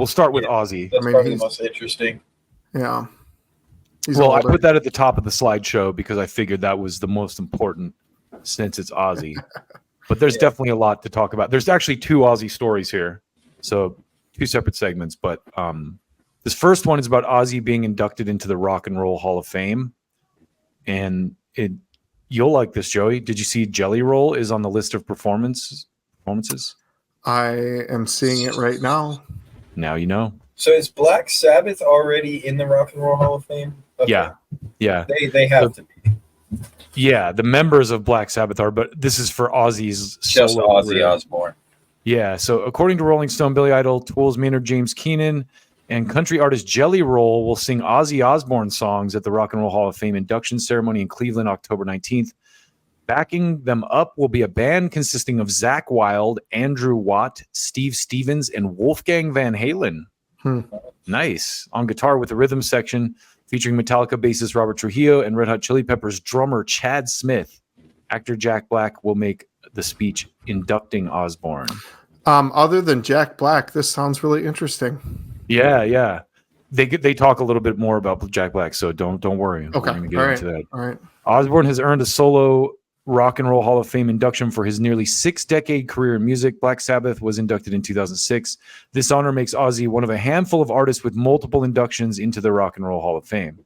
start with Ozzy. That's probably the most interesting. Yeah. Well, I put that at the top of the slideshow because I figured that was the most important since it's Ozzy. But there's definitely a lot to talk about. There's actually 2 Ozzy stories here. So 2 separate segments. But this first one is about Ozzy being inducted into the Rock and Roll Hall of Fame. And you'll like this, Joey. Did you see Jelly Roll is on the list of performances? I am seeing it right now. Now you know. So is Black Sabbath already in the Rock and Roll Hall of Fame? Okay. Yeah. They have to be. Yeah, the members of Black Sabbath are, but this is for Ozzy's just solo Ozzy career. Osbourne. Yeah, so according to Rolling Stone, Billy Idol, Tool's Maynard James Keenan, and country artist Jelly Roll will sing Ozzy Osbourne songs at the Rock and Roll Hall of Fame induction ceremony in Cleveland, October 19th. Backing them up will be a band consisting of Zakk Wylde, Andrew Watt, Steve Stevens, and Wolfgang Van Halen. Nice. On guitar with the rhythm section featuring Metallica bassist Robert Trujillo and Red Hot Chili Peppers drummer Chad Smith. Actor Jack Black will make the speech inducting Osbourne. Other than Jack Black, this sounds really interesting. Yeah. They talk a little bit more about Jack Black, so don't worry. Okay. We're going to get into that. All right. Osbourne has earned a solo Rock and Roll Hall of Fame induction for his nearly 6-decade career in music. Black Sabbath was inducted in 2006. This honor makes Ozzy one of a handful of artists with multiple inductions into the Rock and Roll Hall of Fame.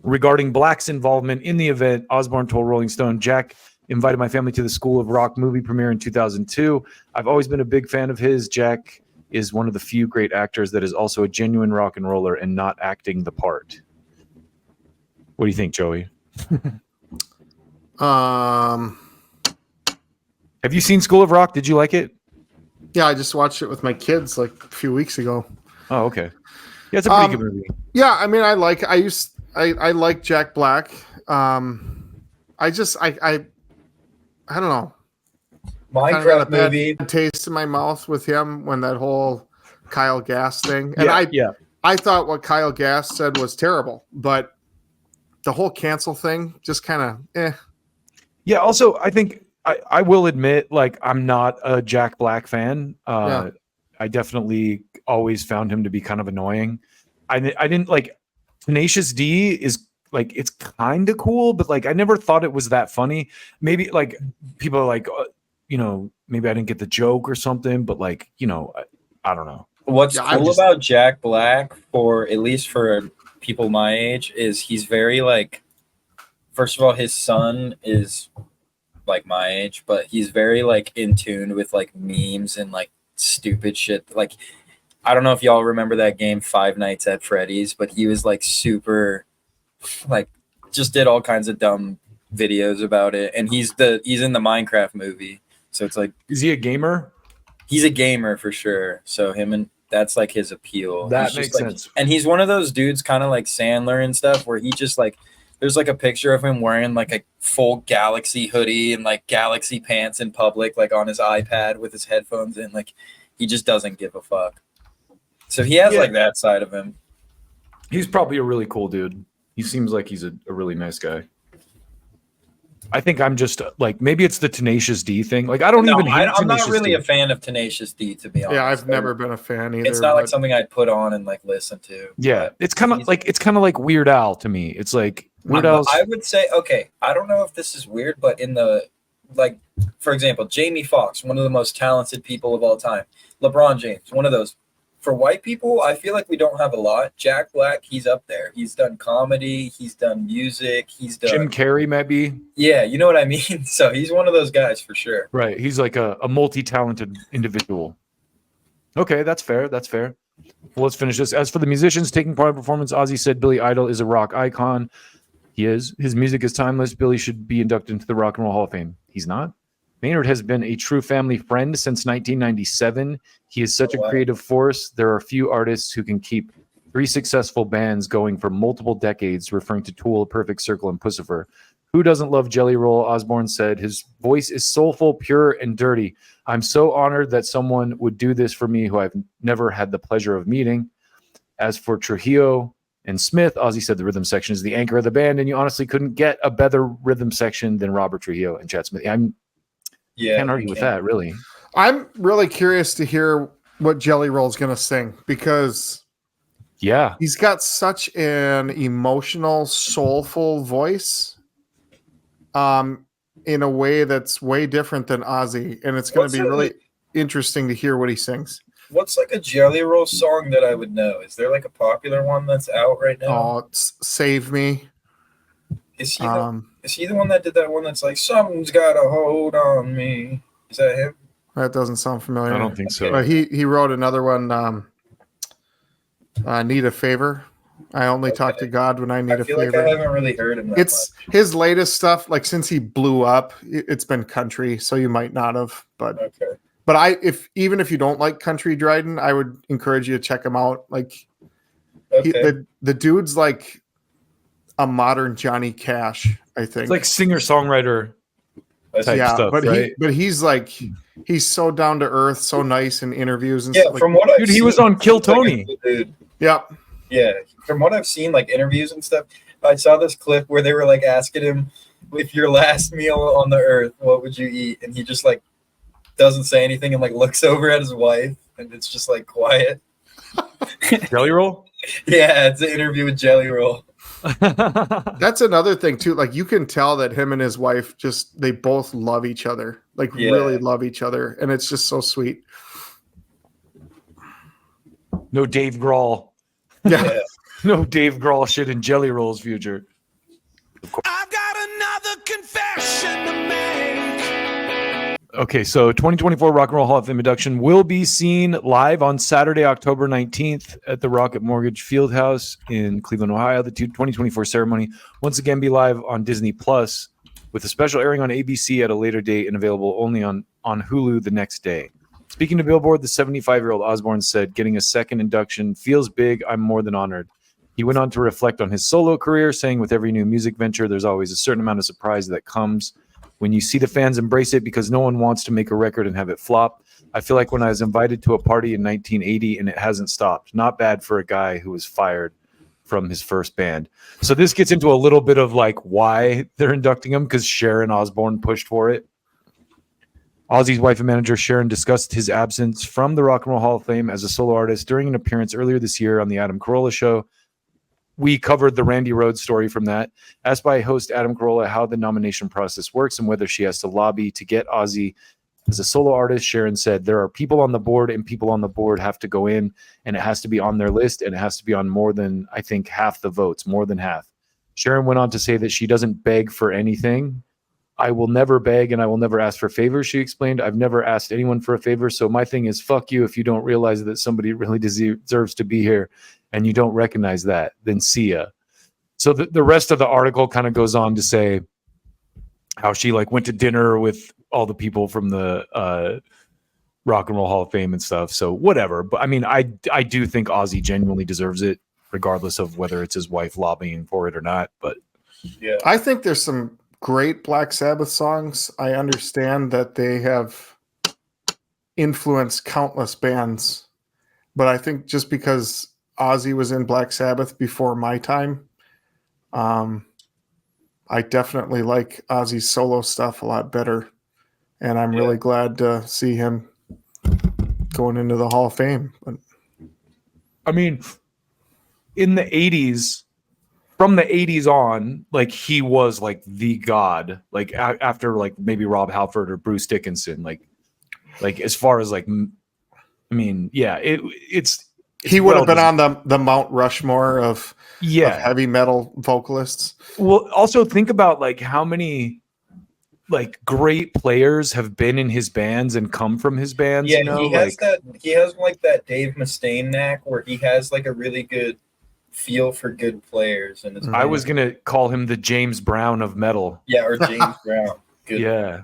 Regarding Black's involvement in the event, Osbourne told Rolling Stone, Jack invited my family to the School of Rock movie premiere in 2002. I've always been a big fan of his. Jack is one of the few great actors that is also a genuine rock and roller and not acting the part. What do you think, Joey? Have you seen School of Rock? Did you like it? Yeah, I just watched it with my kids like a few weeks ago. Oh, okay. Yeah, it's a pretty good movie. Yeah, I mean, I like Jack Black. I don't know. Minecraft movie taste in my mouth with him when that whole Kyle Gass thing. And I thought what Kyle Gass said was terrible, but the whole cancel thing just kind of Yeah, also, I think I will admit, like, I'm not a Jack Black fan. I definitely always found him to be kind of annoying. I didn't like Tenacious D is like, it's kind of cool, but like, I never thought it was that funny. Maybe like people are like, maybe I didn't get the joke or something, but like, I don't know. What's cool about Jack Black, at least for people my age, is he's very like, first of all, his son is like my age, but he's very like in tune with like memes and like stupid shit. Like, I don't know if y'all remember that game Five Nights at Freddy's, but he was like super, like, just did all kinds of dumb videos about it. And he's in the Minecraft movie, so it's like, is he a gamer? He's a gamer for sure. So that's like his appeal. That makes sense. And he's one of those dudes, kind of like Sandler and stuff, where he just like, there's like a picture of him wearing like a full Galaxy hoodie and like Galaxy pants in public, like on his iPad with his headphones in. Like, he just doesn't give a fuck. So he has like that side of him. He's probably a really cool dude. He seems like he's a really nice guy. I think I'm just like, maybe it's the Tenacious D thing. Like, I'm not really a fan of Tenacious D, to be honest. Yeah, I've never been a fan either. It's not like something I'd put on and like listen to. Yeah, it's kind of like Weird Al to me. It's like Weird Al's. I would say, okay, I don't know if this is weird, but in the, like, for example, Jamie Foxx, one of the most talented people of all time. LeBron James, one of those. For white people, I feel like we don't have a lot. Jack Black, he's up there. He's done comedy. He's done music. He's done Jim Carrey, maybe. Yeah, you know what I mean? So he's one of those guys for sure. Right. He's like a multi-talented individual. Okay, that's fair. That's fair. Well, let's finish this. As for the musicians taking part in the performance, Ozzy said Billy Idol is a rock icon. He is. His music is timeless. Billy should be inducted into the Rock and Roll Hall of Fame. He's not. Maynard has been a true family friend since 1997. He is such a creative force. There are few artists who can keep 3 successful bands going for multiple decades, referring to Tool, Perfect Circle, and Pussifer. Who doesn't love Jelly Roll? Osbourne said. His voice is soulful, pure, and dirty. I'm so honored that someone would do this for me who I've never had the pleasure of meeting. As for Trujillo and Smith, Ozzy said the rhythm section is the anchor of the band, and you honestly couldn't get a better rhythm section than Robert Trujillo and Chad Smith. Can't argue with that, really. I'm really curious to hear what Jelly Roll's going to sing, because he's got such an emotional, soulful voice in a way that's way different than Ozzy. And it's going to be really interesting to hear what he sings. What's like a Jelly Roll song that I would know? Is there like a popular one that's out right now? Oh, it's Save Me. Is he the one that did that one that's like, something's got a hold on me? Is that him? That doesn't sound familiar. I don't think so. But he wrote another one, Need a Favor. I only talk to God when I need a favor. I feel like I haven't really heard him that much. His latest stuff, like since he blew up, it's been country, so you might not have. But okay. But even if you don't like country Dryden, I would encourage you to check him out. Like the dude's like a modern Johnny Cash, I think. It's like singer-songwriter type stuff, but right? He's so down to earth, so nice in interviews and stuff. Like, from what I've seen, he was on Kill Tony. Dude. Yep. Yeah, from what I've seen, like interviews and stuff, I saw this clip where they were like asking him, "With your last meal on the earth, what would you eat?" And he just like doesn't say anything and like looks over at his wife, and it's just like quiet. Jelly Roll? Yeah, it's an interview with Jelly Roll. That's another thing too. Like you can tell that him and his wife they both love each other, like really love each other, and it's just so sweet. No Dave Grohl. Yeah. No Dave Grohl shit in Jelly Roll's future. I've got another confession to make. Okay, so 2024 Rock and Roll Hall of Fame induction will be seen live on Saturday, October 19th at the Rocket Mortgage Fieldhouse in Cleveland, Ohio. The 2024 ceremony once again be live on Disney Plus with a special airing on ABC at a later date and available only on Hulu the next day. Speaking to Billboard, the 75-year-old Osbourne said, "Getting a second induction feels big. I'm more than honored." He went on to reflect on his solo career, saying, "With every new music venture, there's always a certain amount of surprise that comes when you see the fans embrace it because no one wants to make a record and have it flop. I feel like when I was invited to a party in 1980 and it hasn't stopped. Not bad for a guy who was fired from his first band." So this gets into a little bit of like why they're inducting him, because Sharon Osbourne pushed for it. Ozzy's wife and manager Sharon discussed his absence from the Rock and Roll Hall of Fame as a solo artist during an appearance earlier this year on the Adam Carolla Show. We covered the Randy Rhoads story from that. Asked by host Adam Carolla how the nomination process works and whether she has to lobby to get Ozzy as a solo artist, Sharon said, "There are people on the board, and people on the board have to go in, and it has to be on their list, and it has to be on more than, I think, half the votes, more than half." Sharon went on to say that she doesn't beg for anything. "I will never beg and I will never ask for favors," she explained. "I've never asked anyone for a favor, so my thing is fuck you if you don't realize that somebody really deserves to be here and you don't recognize that, then see ya." So the rest of the article kind of goes on to say how she like went to dinner with all the people from the Rock and Roll Hall of Fame and stuff. So whatever. But I mean, I do think Ozzy genuinely deserves it, regardless of whether it's his wife lobbying for it or not. But yeah, I think there's some great Black Sabbath songs. I understand that they have influenced countless bands, but I think just because Ozzy was in Black Sabbath before my time, I definitely like Ozzy's solo stuff a lot better, and I'm really glad to see him going into the Hall of Fame. But I mean, in the 80s, from the 80s on, like he was like the god, like after like maybe Rob Halford or Bruce Dickinson, like as far as like, I mean, yeah, it's he would have been on the Mount Rushmore of heavy metal vocalists. Well, also think about like how many like great players have been in his bands and come from his bands. Yeah, you know? he has like that Dave Mustaine knack where he has like a really good feel for good players. And I was gonna call him the James Brown of metal. Yeah, or James Brown. Good. Yeah.